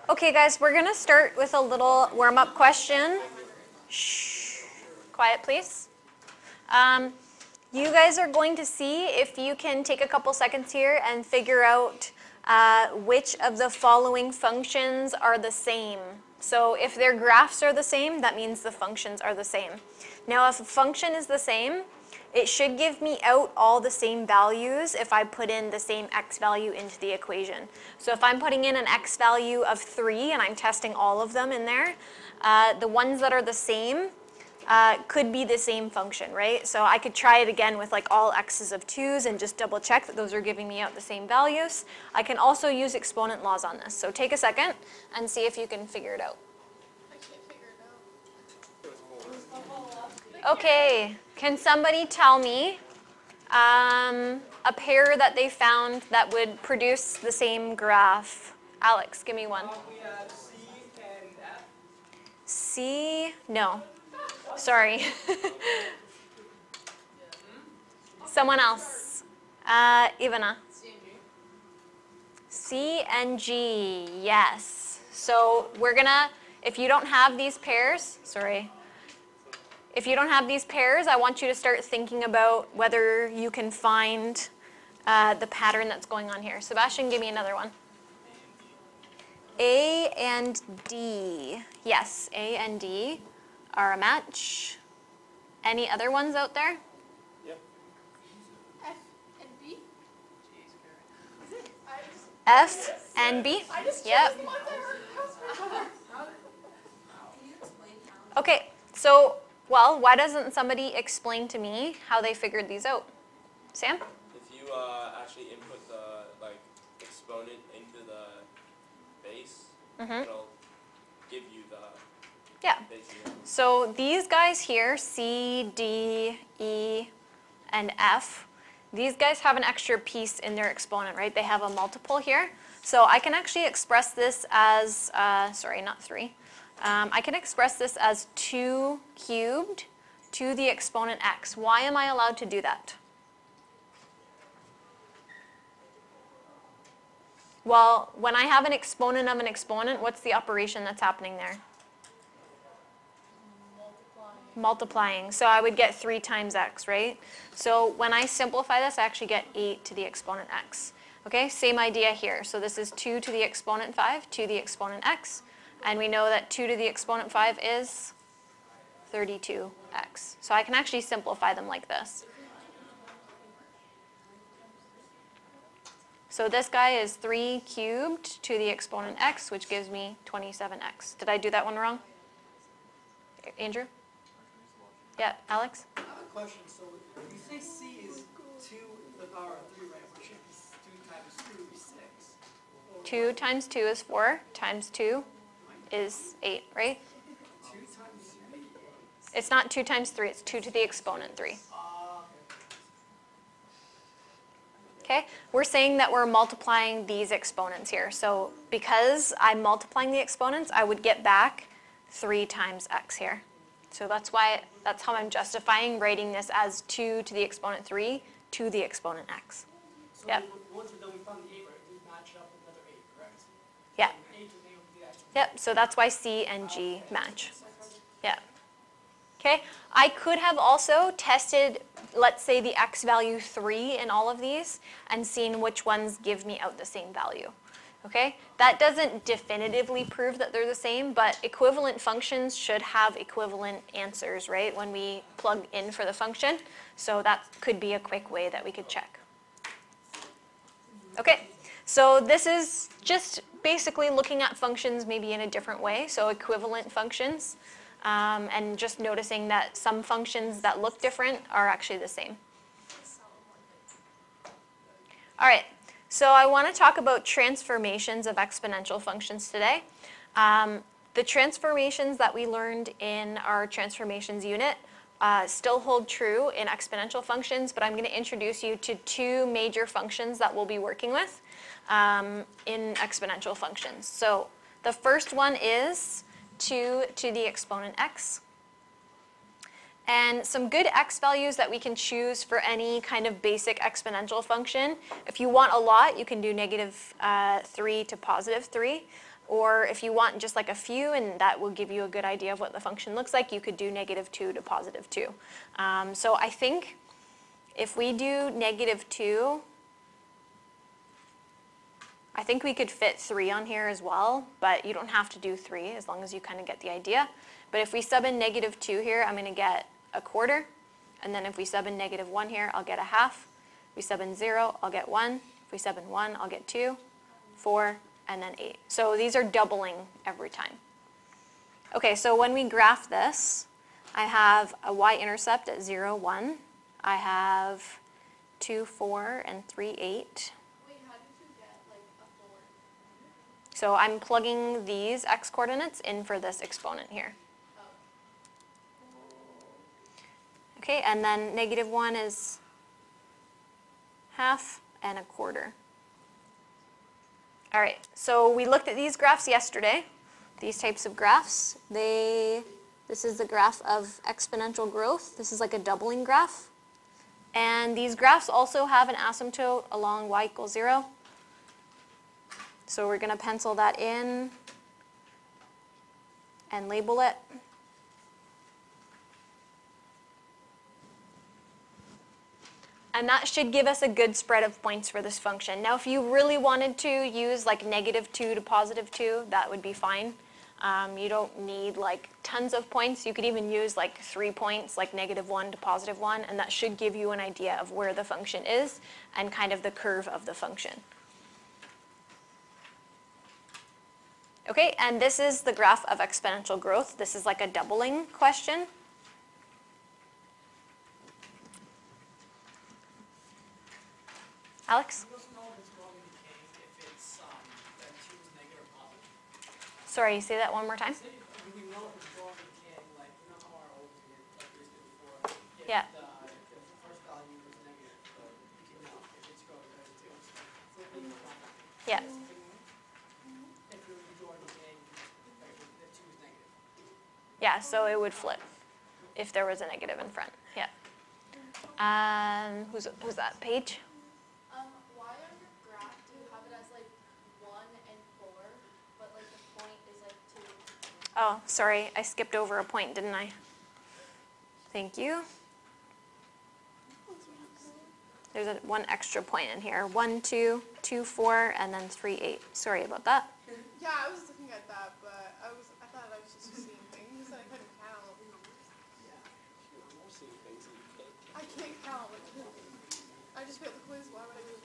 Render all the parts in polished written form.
Okay guys, we're gonna start with a little warm-up question. Shh, quiet please. You guys are going to see if you can take a couple seconds here and figure out which of the following functions are the same. So if their graphs are the same, that means the functions are the same. Now if a function is the same, it should give me out all the same values if I put in the same x value into the equation. So if I'm putting in an x value of 3 and I'm testing all of them in there, the ones that are the same could be the same function, right? So I could try it again with like all x's of 2's and just double check that those are giving me out the same values. I can also use exponent laws on this. So take a second and see if you can figure it out. I can't figure it out. Okay, can somebody tell me a pair that they found that would produce the same graph? Alex, give me one. We have C and F. C, no. Sorry. Someone else. Ivana. C and G, yes. So we're gonna, if you don't have these pairs, sorry. If you don't have these pairs, I want you to start thinking about whether you can find the pattern that's going on here. Sebastian, give me another one. A and D. Yes, A and D are a match. Any other ones out there? Yep. F and B? F and B? Yep. Okay, so, well, why doesn't somebody explain to me how they figured these out? Sam? If you actually input the exponent into the base, it'll give you the base unit. So these guys here, C, D, E, and F, these guys have an extra piece in their exponent, right? They have a multiple here. So I can actually express this as, sorry, not 3. I can express this as 2 cubed to the exponent x. Why am I allowed to do that? Well, when I have an exponent of an exponent, what's the operation that's happening there? Multiplying. So I would get 3 times x, right? So when I simplify this, I actually get 8 to the exponent x. Okay, same idea here. So this is 2 to the exponent 5 to the exponent x. And we know that 2 to the exponent 5 is 32x. So I can actually simplify them like this. So this guy is 3 cubed to the exponent x, which gives me 27x. Did I do that one wrong? Andrew? Yeah, Alex? I have a question. So if you say C is 2 to the power of 3, right? Which is 2 times 2 is 6. 2 times 2 is 4, times 2 is 8, right? 2 times 3 is... It's not 2 times 3, it's 2 to the exponent 3. Okay, we're saying that we're multiplying these exponents here. So because I'm multiplying the exponents, I would get back 3 times x here. So that's how I'm justifying writing this as 2 to the exponent 3 to the exponent x. So Yep. once we're done, we found the 8, right? We match up with another 8, correct? Yeah. 8 to the 8 would be that. Yep, so that's why C and G match. Yeah. Okay, I could have also tested, let's say, the x value 3 in all of these and seen which ones give me out the same value. Okay, that doesn't definitively prove that they're the same, but equivalent functions should have equivalent answers, right, when we plug in for the function. So that could be a quick way that we could check. Okay, so this is just basically looking at functions maybe in a different way, so equivalent functions, and just noticing that some functions that look different are actually the same. All right. So I want to talk about transformations of exponential functions today. The transformations that we learned in our transformations unit still hold true in exponential functions, but I'm going to introduce you to 2 major functions that we'll be working with in exponential functions. So the first one is 2 to the exponent x. And some good x values that we can choose for any kind of basic exponential function. If you want a lot, you can do -3 to +3. Or if you want just like a few, and that will give you a good idea of what the function looks like, you could do -2 to +2. So I think if we do -2, I think we could fit 3 on here as well, but you don't have to do 3 as long as you kind of get the idea. But if we sub in -2 here, I'm going to get 1/4. And then if we sub in -1 here, I'll get 1/2. If we sub in 0, I'll get 1. If we sub in 1, I'll get 2, 4, and then 8. So these are doubling every time. Okay, so when we graph this, I have a y-intercept at 0, 1. I have 2, 4, and 3, 8. Wait, how did you get like a 4? So I'm plugging these x-coordinates in for this exponent here. Oh. Okay, and then -1 is 1/2 and 1/4. All right, so we looked at these graphs yesterday, these types of graphs. This is the graph of exponential growth. This is like a doubling graph. And these graphs also have an asymptote along y = 0. So we're going to pencil that in and label it. And that should give us a good spread of points for this function. Now, if you really wanted to use like -2 to +2, that would be fine. You don't need like tons of points. You could even use like 3 points, like -1 to +1, and that should give you an idea of where the function is and kind of the curve of the function. Okay, and this is the graph of exponential growth. This is like a doubling question. Alex? You also know if it's going to decay if it's that 2 is negative or positive. Sorry, say that one more time. Say, do we know if it's going to decay, like, you know how our old unit, like we did before, if Yeah. if the first value was negative, you can know if it's going to decay. So we can Yeah. if it was going to decay, like, the 2 is negative. Yeah, so it would flip if there was a negative in front. Yeah. Who's that? Paige? Why on your graph do you have it as like 1 and 4, but like the point is like 2? Oh, sorry, I skipped over a point, didn't I? Thank you. There's one extra point in here. 1, 2, 2, 4, and then 3, 8. Sorry about that. Yeah, I was looking at that, but I thought I was just seeing things that I couldn't count. I can't count. I just failed the quiz. Why would I do this?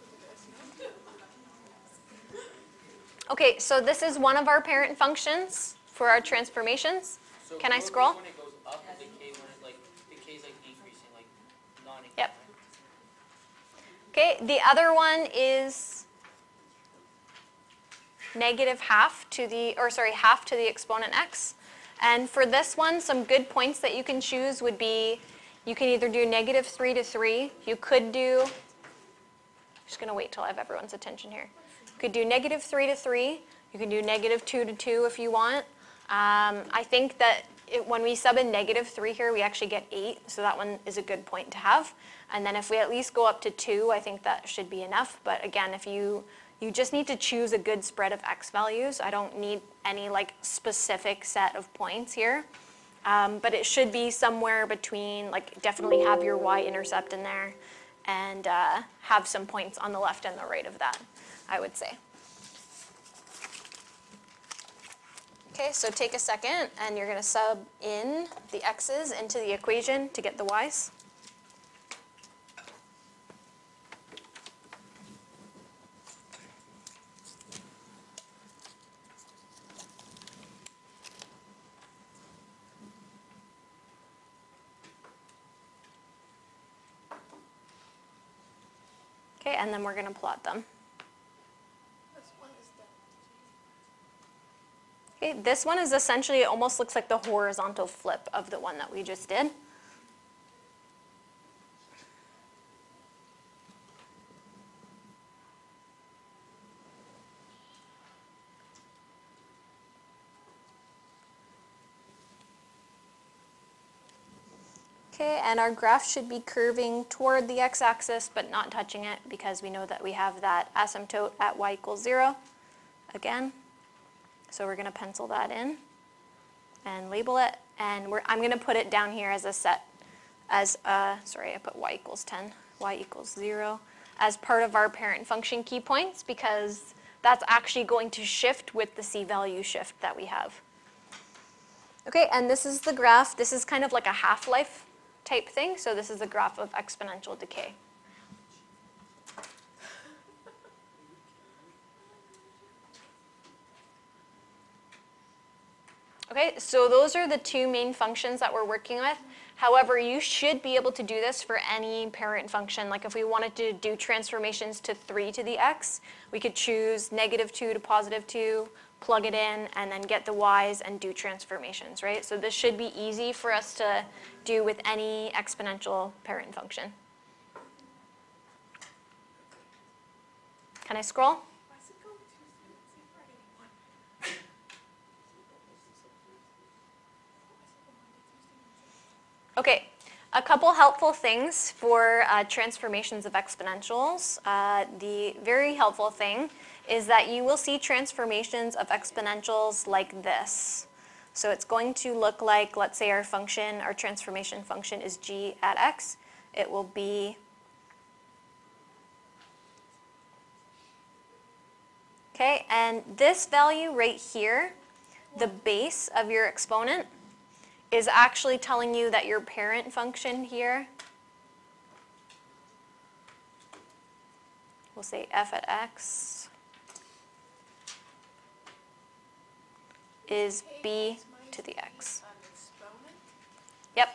Okay, so this is one of our parent functions for our transformations. So Can I growth is scroll? when it goes up, and decay when it like decays like decreasing, like non-equal. Yep. Okay, the other one is -1/2 to the, or sorry, 1/2 to the exponent x. And for this one, some good points that you can choose would be, you can either do -3 to 3. You could do, I'm just going to wait till I have everyone's attention here. You could do -3 to 3. You can do -2 to 2 if you want. I think that when we sub in -3 here, we actually get 8, so that one is a good point to have. And then if we at least go up to 2, I think that should be enough. But again, if you just need to choose a good spread of x values. I don't need any like specific set of points here. But it should be somewhere between, like definitely have your y-intercept in there and have some points on the left and the right of that, I would say. Okay, so take a second and you're going to sub in the x's into the equation to get the y's. Okay, and then we're going to plot them. This one is done. Okay, this one is essentially, it almost looks like the horizontal flip of the one that we just did. Okay, and our graph should be curving toward the x-axis but not touching it because we know that we have that asymptote at y equals 0 again. So we're going to pencil that in and label it, and I'm going to put it down here as a set, sorry, I put y equals 10, y equals 0, as part of our parent function key points because that's actually going to shift with the c-value shift that we have. Okay, and this is the graph. This is kind of like a half-life type thing, so this is a graph of exponential decay. Okay, so those are the two main functions that we're working with. However, you should be able to do this for any parent function. Like if we wanted to do transformations to 3 to the x, we could choose -2 to +2, plug it in, and then get the y's and do transformations, right? So this should be easy for us to do with any exponential parent function. Can I scroll? Okay, a couple helpful things for transformations of exponentials. The very helpful thing is that you will see transformations of exponentials like this. So it's going to look like, let's say our transformation function is g at x. It will be, okay, and this value right here, the base of your exponent, is actually telling you that your parent function here, we'll say f at x, is b to the x. Yep.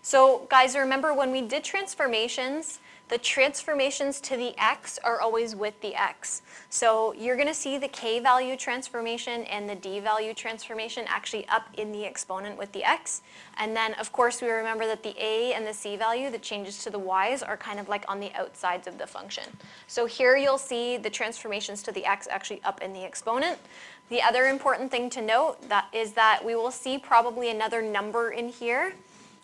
So guys, remember when we did transformations, the transformations to the x are always with the x. So you're going to see the k value transformation and the d value transformation actually up in the exponent with the x. And then, of course, we remember that the a and the c value, the changes to the y's, are kind of like on the outsides of the function. So here you'll see the transformations to the x actually up in the exponent. The other important thing to note is that we will see probably another number in here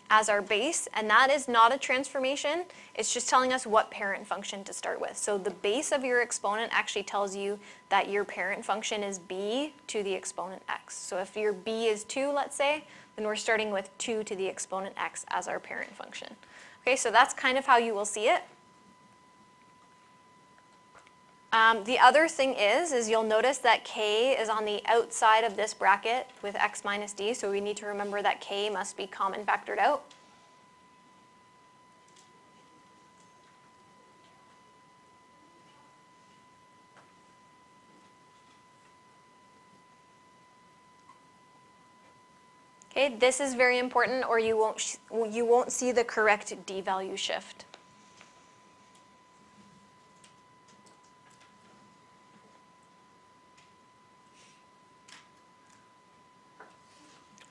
as our base, and that is not a transformation. It's just telling us what parent function to start with. So the base of your exponent actually tells you that your parent function is b to the exponent x. So if your b is 2, let's say, then we're starting with 2 to the exponent x as our parent function. Okay, so that's kind of how you will see it. The other thing is you'll notice that k is on the outside of this bracket with x minus d, so we need to remember that k must be common factored out. Okay, this is very important, or you won't see the correct d value shift.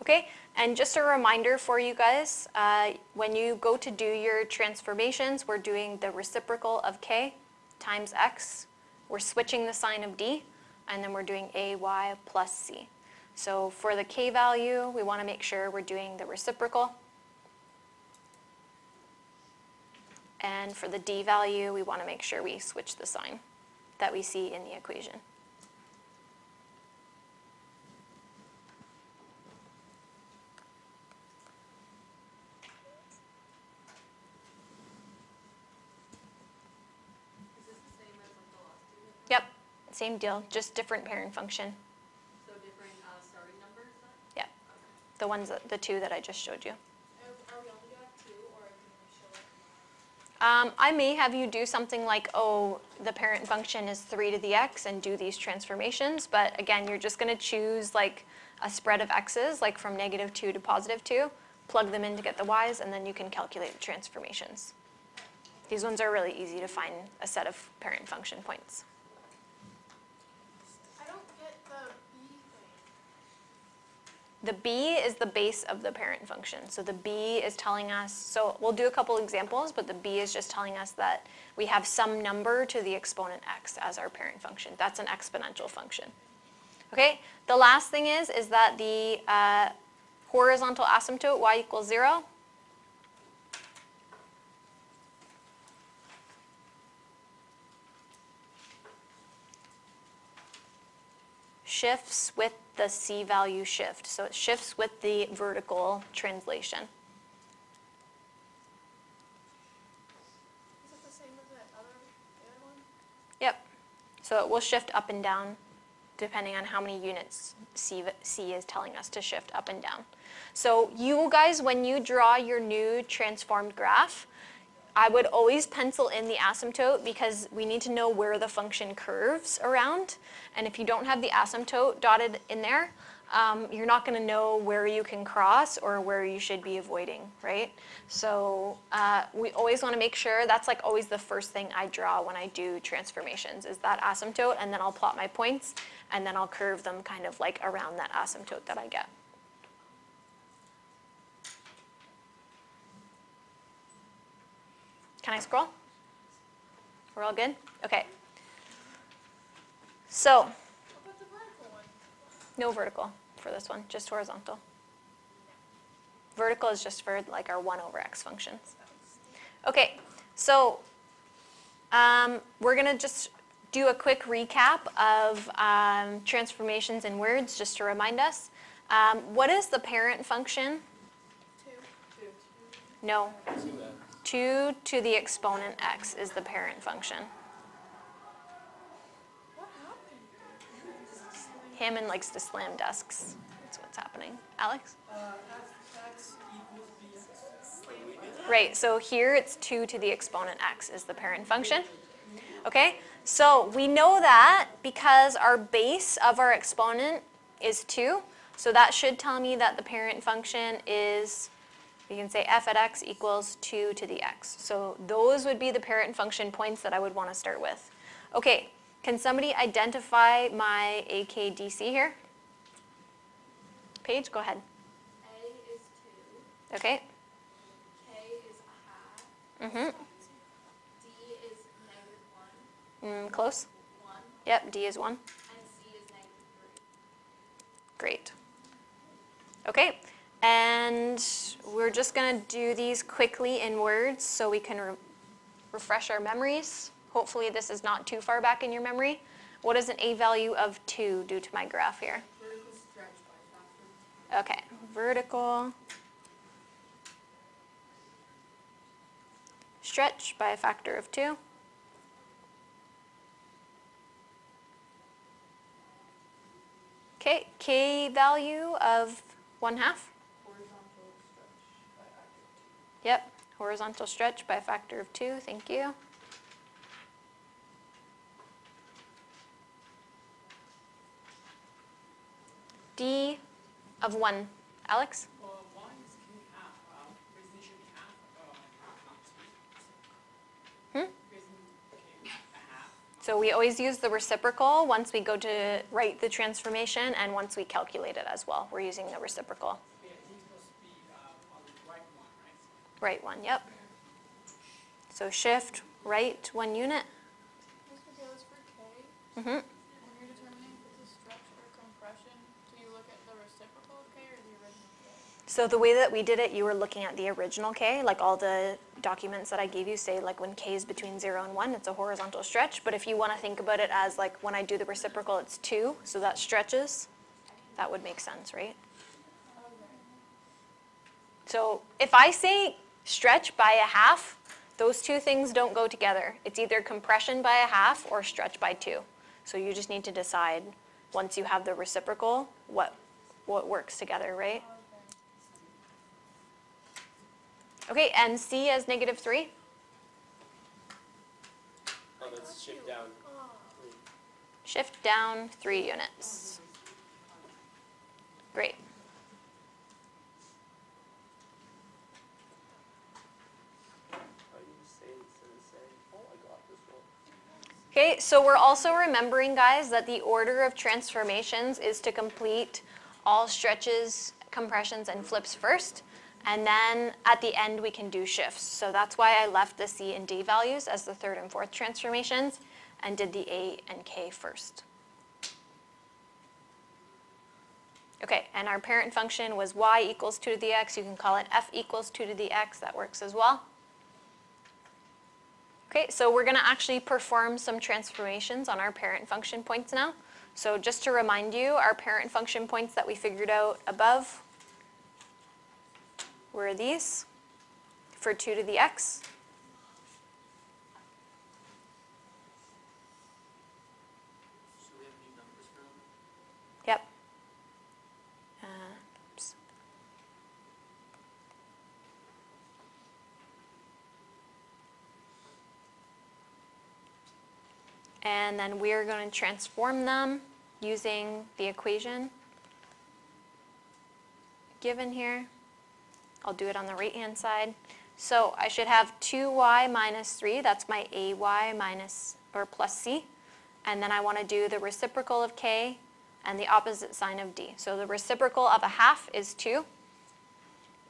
Okay, and just a reminder for you guys, when you go to do your transformations, we're doing the reciprocal of k times x. We're switching the sign of d, and then we're doing ay plus c. So for the k value, we want to make sure we're doing the reciprocal. And for the d value, we want to make sure we switch the sign that we see in the equation. Yep, same deal, just different parent function. So different starting numbers then? Yeah, the ones, the two that I just showed you. Are we only doing 2, or can we show it? I may have you do something like, oh, the parent function is 3 to the x and do these transformations, but again, you're just going to choose like a spread of x's, like from -2 to +2, plug them in to get the y's, and then you can calculate the transformations. These ones are really easy to find a set of parent function points. I don't get the b thing. The b is the base of the parent function. So the b is telling us, so we'll do a couple examples, but the b is just telling us that we have some number to the exponent x as our parent function. That's an exponential function. Okay, the last thing is that the horizontal asymptote y equals 0 shifts with the C value shift. So it shifts with the vertical translation. Is it the same as that other one? Yep. So it will shift up and down depending on how many units C is telling us to shift up and down. So you guys, when you draw your new transformed graph, I would always pencil in the asymptote because we need to know where the function curves around. And if you don't have the asymptote dotted in there, you're not going to know where you can cross or where you should be avoiding, right? So we always want to make sure, that's like always the first thing I draw when I do transformations, is that asymptote, and then I'll plot my points, and then I'll curve them kind of like around that asymptote that I get. Can I scroll? We're all good? Okay. So, What about the vertical one? no vertical for this one, just horizontal. Vertical is just for like our 1 over x functions. Okay, so we're going to just do a quick recap of transformations in words just to remind us. What is the parent function? 2. No. 2x. 2 to the exponent x is the parent function. What happened? Hammond likes to slam desks. That's what's happening. Alex? X equals bx. Like we did. Right, so here it's 2 to the exponent x is the parent function. Okay, so we know that because our base of our exponent is 2, so that should tell me that the parent function is, we can say f at x equals 2 to the x. So those would be the parent function points that I would want to start with. Okay, can somebody identify my AKDC here? Paige, go ahead. A is 2. Okay. K is a half. Mm-hmm. D is -1. Close? 1. Yep, D is 1. And C is -3. Great. Okay, and we're just going to do these quickly in words so we can refresh our memories. Hopefully this is not too far back in your memory. What does an A value of 2 do to my graph here? Vertical stretch by factor. Okay, vertical stretch by a factor of 2. Okay, K value of 1/2. Horizontal stretch by factor of 2. Yep, horizontal stretch by a factor of 2, thank you. D of 1. Alex? Well, 1 is can be half. Reason it should be half, not 2. Hmm? Reason K a half. So we always use the reciprocal once we go to write the transformation and once we calculate it as well. We're using the reciprocal. Yeah, he's supposed to be on the right one, right? Right one, yep. So shift right 1 unit. This video is for K. Mm-hmm. When you're determining if it's a stretch or compression, do you look at the reciprocal of K or the original K? So the way that we did it, you were looking at the original K, like all the documents that I gave you say like when K is between 0 and 1, it's a horizontal stretch. But if you want to think about it as like when I do the reciprocal, it's 2, so that stretches, that would make sense, right? So if I say stretch by a half, those two things don't go together. It's either compression by a half or stretch by 2. So you just need to decide once you have the reciprocal what works together, right? Okay, and C as -3. Oh, let's shift down. Shift down 3 units. Great. How do you say instead of saying, oh, I got this one? Okay, so we're also remembering, guys, that the order of transformations is to complete all stretches, compressions, and flips first. And then at the end, we can do shifts. So that's why I left the C and D values as the 3rd and 4th transformations and did the A and K first. Okay, and our parent function was y equals 2 to the x. You can call it f equals 2 to the x. That works as well. Okay, so we're going to actually perform some transformations on our parent function points now. So just to remind you, our parent function points that we figured out above were these for 2 to the x. So we have new numbers for them? Yep. Oops. And then we're going to transform them using the equation given here. I'll do it on the right-hand side. So I should have 2y minus 3. That's my ay minus or plus c. And then I want to do the reciprocal of k and the opposite sign of d. So the reciprocal of a half is 2.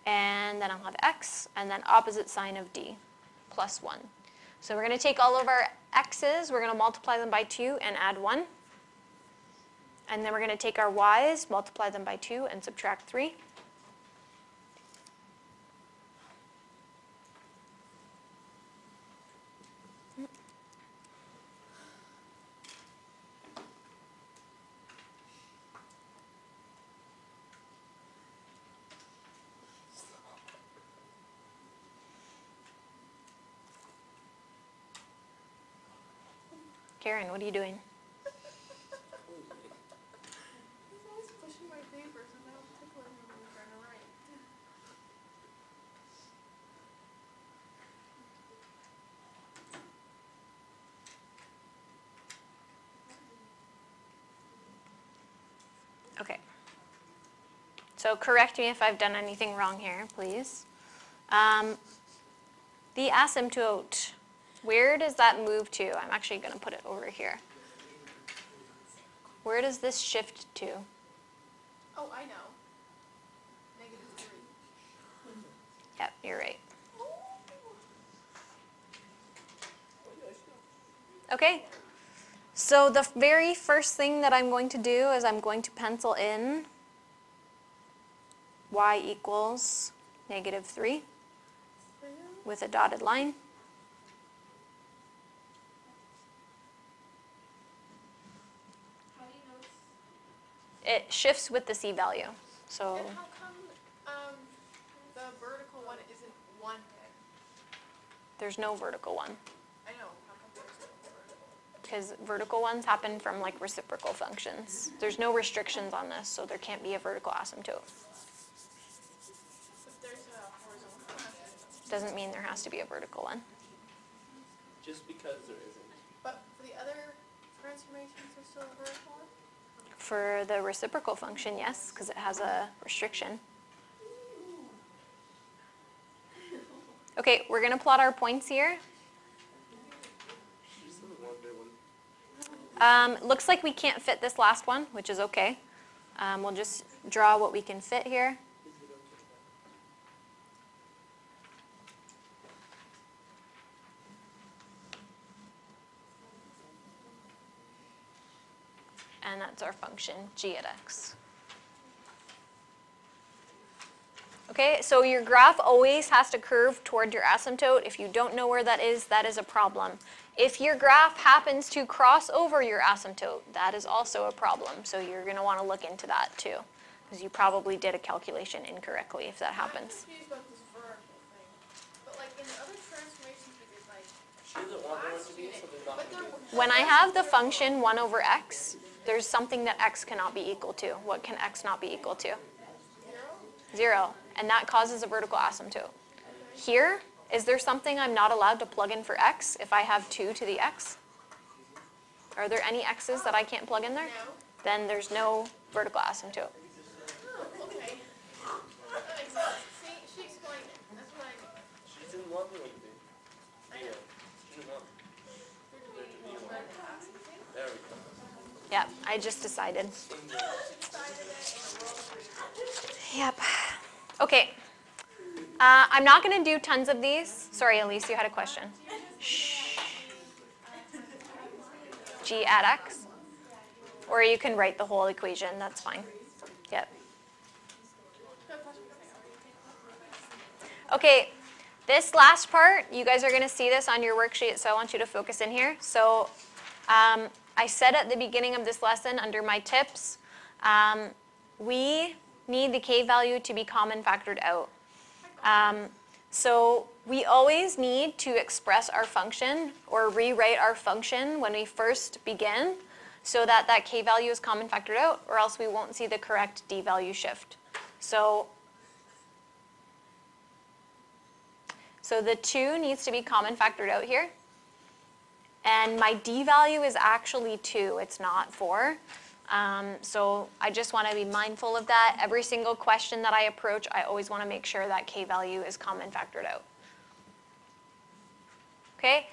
And then I'll have x, and then opposite sign of d, plus 1. So we're going to take all of our x's, we're going to multiply them by 2 and add 1. And then we're going to take our y's, multiply them by 2 and subtract 3. Karen, what are you doing? He's always pushing my papers and now I'm tickling him when he's trying to write. Okay. So correct me if I've done anything wrong here, please. The asymptote, where does that move to? I'm actually going to put it over here. Where does this shift to? Oh, I know. -3. Yep, you're right. Okay. So the very first thing that I'm going to do is I'm going to pencil in y equals -3 with a dotted line. How do you know It shifts with the c value. So And how come the vertical one isn't 1 then? there's no vertical one, I know. How come there's no vertical? because vertical ones happen from like reciprocal functions. There's no restrictions on this, so there can't be a vertical asymptote. But there's a horizontal asymptote. Doesn't mean there has to be a vertical one. Just because there isn't. But for the other transformations, there's still a vertical one? For the reciprocal function, yes, because it has a restriction. Okay, we're going to plot our points here. Just the one big one. Looks like we can't fit this last one, which is okay. We'll just draw what we can fit here. And that's our function, g at x. Okay, so your graph always has to curve toward your asymptote. If you don't know where that is a problem. If your graph happens to cross over your asymptote, that is also a problem. So you're going to want to look into that too, because you probably did a calculation incorrectly if that happens. I'm confused about this vertical thing. But like in the other transformations we did, like She doesn't want there to be, so there's not but going to there be. When I have the function 1 over x, there's something that x cannot be equal to. What can x not be equal to? 0. And that causes a vertical asymptote. Here, is there something I'm not allowed to plug in for x if I have 2 to the x? Are there any x's that I can't plug in there? No. Then there's no vertical asymptote. Oh, okay. That makes sense. See, she explained it. That's what I need. She didn't want there to be. I know. She didn't want there to be one. Vertical asymptote. There we go. Yeah, I just decided. She decided it and the world agreed. Yep. Okay. I'm not going to do tons of these. Sorry, Elise, you had a question. Shh. G at x. Or you can write the whole equation. That's fine. Yep. Okay. This last part, you guys are going to see this on your worksheet, so I want you to focus in here. So I said at the beginning of this lesson under my tips, we need the k value to be common factored out. So we always need to express our function or rewrite our function when we first begin so that that k value is common factored out, or else we won't see the correct d value shift. So the 2 needs to be common factored out here. And my d value is actually 2, it's not 4. So I just want to be mindful of that. Every single question that I approach, I always want to make sure that k value is common factored out. Okay?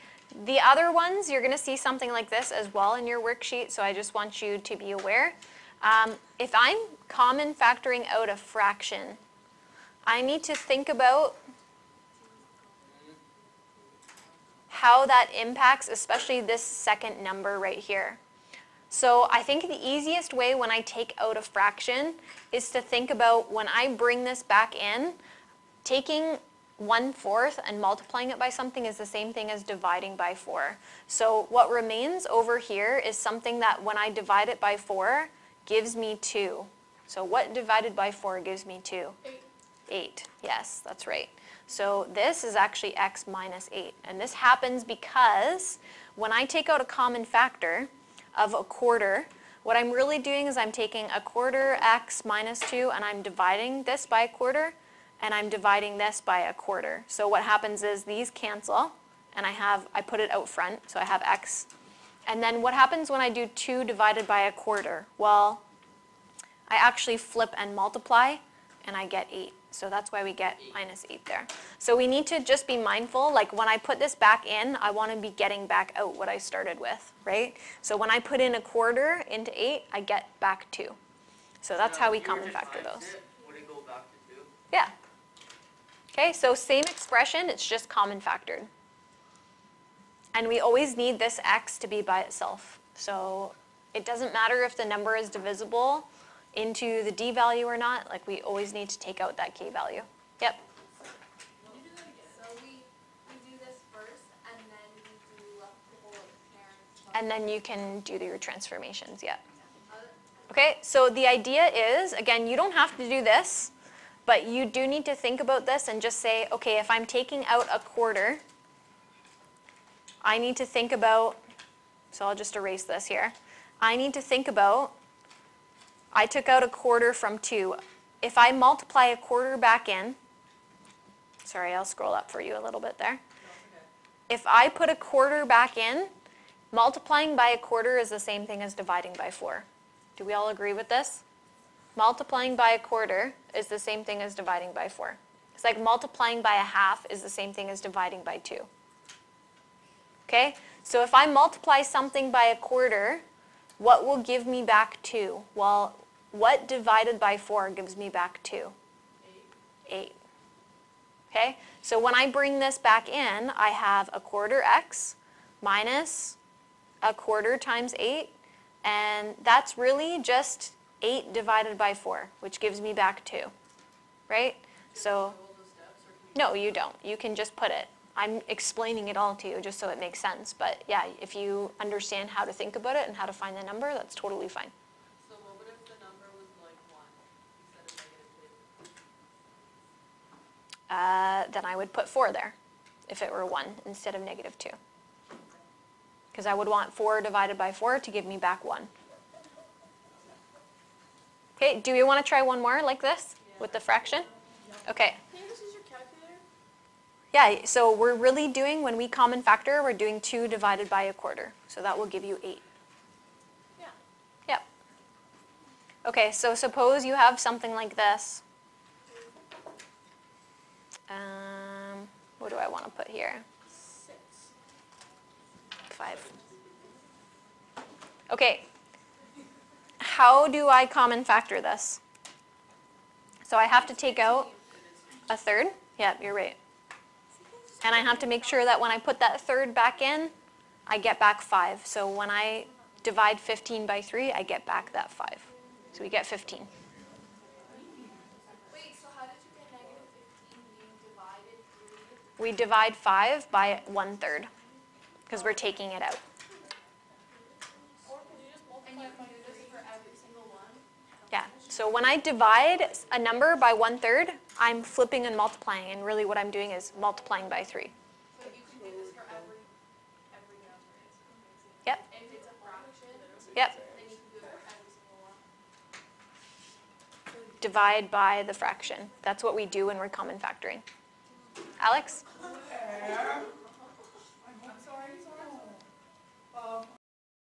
The other ones, you're going to see something like this as well in your worksheet, so I just want you to be aware. If I'm common factoring out a fraction, I need to think about how that impacts, especially this second number right here. So I think the easiest way when I take out a fraction is to think about when I bring this back in, taking 1/4 and multiplying it by something is the same thing as dividing by 4. So what remains over here is something that when I divide it by 4 gives me 2. So what divided by 4 gives me 2? 8. Yes, that's right. So this is actually x minus 8. And this happens because when I take out a common factor of 1/4, what I'm really doing is I'm taking 1/4 x minus 2 and I'm dividing this by 1/4 and I'm dividing this by 1/4. So what happens is these cancel and I put it out front, so I have x. And then what happens when I do 2 divided by 1/4? Well, I actually flip and multiply and I get 8. So that's why we get minus 8 there. So we need to just be mindful, like when I put this back in, I want to be getting back out what I started with, right? So when I put in 1/4 into 8, I get back 2. So that's how we common factor those. Would it go back to 2? Yeah. Okay, so same expression, it's just common factored. And we always need this x to be by itself. So it doesn't matter if the number is divisible into the d value or not, like we always need to take out that k value. Yep. So we do this first, and then we do the whole parent. And then you can do your transformations, yeah. Okay, so the idea is, again, you don't have to do this, but you do need to think about this and just say, okay, if I'm taking out 1/4, I need to think about, so I'll just erase this here. I need to think about, I took out 1/4 from 2. If I multiply 1/4 back in, sorry, I'll scroll up for you a little bit there. If I put 1/4 back in, multiplying by 1/4 is the same thing as dividing by 4. Do we all agree with this? Multiplying by 1/4 is the same thing as dividing by 4. It's like multiplying by 1/2 is the same thing as dividing by 2. Okay? So if I multiply something by 1/4, what will give me back 2? Well, what divided by 4 gives me back 2? 8. Okay? So when I bring this back in, I have 1/4 x minus 1/4 times 8, and that's really just 8 divided by 4, which gives me back 2, right? So, no, you don't. You can just put it. I'm explaining it all to you just so it makes sense. But yeah, if you understand how to think about it and how to find the number, that's totally fine. So what would if the number was like 1 instead of -2? Then I would put 4 there if it were 1 instead of -2. Because I would want 4 divided by 4 to give me back 1. Okay, do we want to try one more like this with the fraction? Okay. Can you just use your calculator? Yeah, so we're really doing, when we common factor, we're doing 2 divided by 1/4. So that will give you 8. Yeah. Yep. Okay, so suppose you have something like this. What do I want to put here? 6. 5. Okay. How do I common factor this? So I have to take out 1/3. Yeah, you're right. And I have to make sure that when I put that 1/3 back in, I get back 5. So when I divide 15 by 3, I get back that 5. So we get 15. Wait, so how did you get -15 being divided 3? We divide 5 by 1/3 because we're taking it out. Or Yeah, so when I divide a number by 1/3, I'm flipping and multiplying, and really what I'm doing is multiplying by 3. So you can do this for every number. Yep, If it's a fraction, yep. then you can do it for every single one. Divide by the fraction. That's what we do when we're common factoring. Alex? I'm sorry.